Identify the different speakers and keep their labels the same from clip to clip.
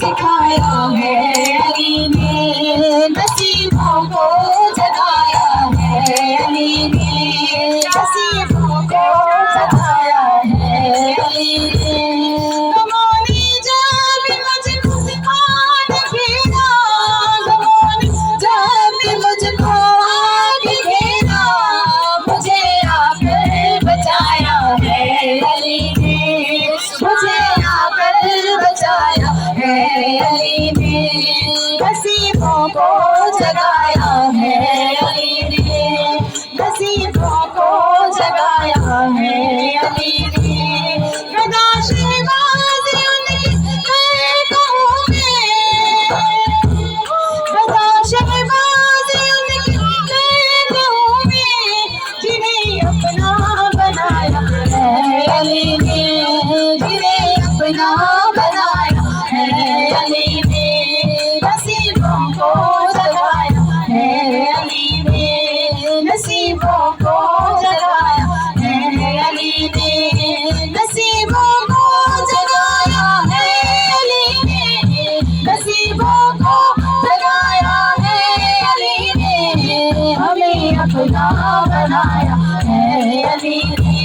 Speaker 1: سکھایا ہے علی نے، نصیبوں کو جگایا ہے علی نے، نصیبوں کو جگایا ہے علی نے۔ زمانے جب مجھ کو آگ گھیرا، زمانے جب مجھ کو آگ گھیرا، مجھے آ کر بچایا ہے علی نے، مجھے آ کر بچایا ہے علی نے، نصیبوں کو جگایا ہے علی نے، نصیبوں کو جگایا ہے علی نے۔ گدا شہباز ان کی قہقہوں میں، گدا شہباز ان کی قہقہوں میں، جنہیں اپنا بنایا ہے علی نے، جنہیں اپنا بنایا ہے علی نے، نصیبوں کو جگایا ہے علی نے، نصیبوں کو جگایا ہے علی نے، نصیبوں کو جگایا ہے علی نے، نصیبوں کو جگایا ہے علی نے، ہمیں اپنا بنایا ہے علی نے،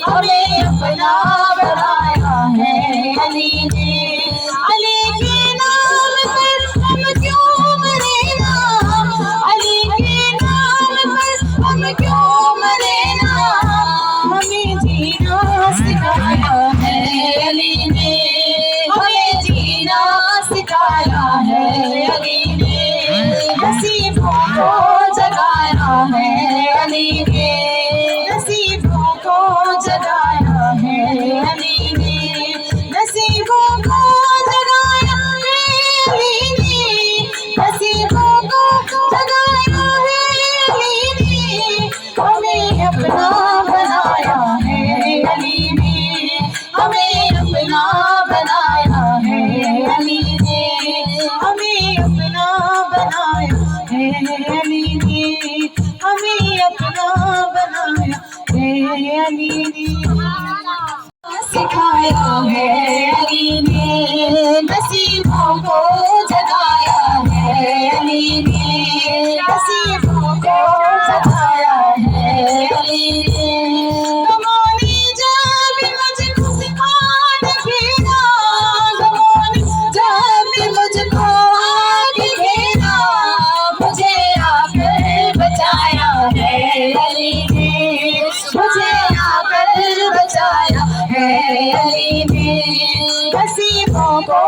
Speaker 1: ہمیں اپنا بنایا ہے علی نے۔ علی کے نام پر ہم کیوں مرے نا، علی کے نام پر ہم کیوں مرے نا، ہمیں جینا سکھایا ہے علی نے، ہمیں جینا سکھایا ہے علی نے، نصیبوں کو جگایا ہے علی نے، نصیبوں کو جگایا ہے علی نے، نصیبوں کو جگایا ہے علی نے، نصیبوں کو جگایا ہے علی نے، ہمیں اپنا بنایا ہے علی نے، ہمیں اپنا بنایا ہے علی نے، ہمیں اپنا بنایا ہے علی نے، ہمیں اپنا بنایا ہے علی نے۔ سکھایا ہے علی نے، نصیبوں کو جگایا ہے علی نے، نصیبوں کو جگایا ہے علی نے۔ زمانے جب مجھ کو آگ گھیرا، زمانے جب مجھ کو آگ گھیرا، مجھے آ کر بچایا ہے علی نے، مجھے آ کر بچایا ہے علی نے، نصیبوں کو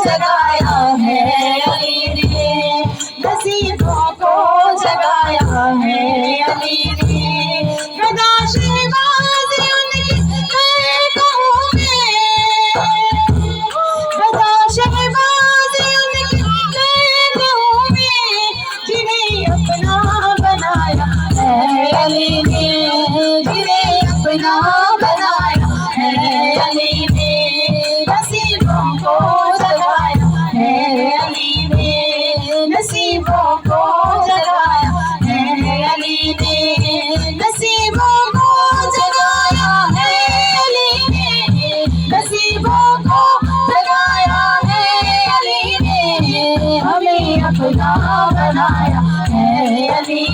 Speaker 1: جگایا ہے علی نے، نصیبوں کو جگایا ہے علی نے۔ گدا شہباز ان کی قہقہوں میں، گدا شہباز ان کی قہقہوں میں، جنہیں اپنا بنایا ہے علی نے، جنہیں اپنا بنایا ہے علی نے، نصیبوں کو جگایا ہے علی نے، نصیبوں کو جگایا ہے علی نے، نصیبوں کو جگایا ہے علی نے، نصیبوں کو جگایا ہے علی نے، ہمیں اپنا بنایا ہے علی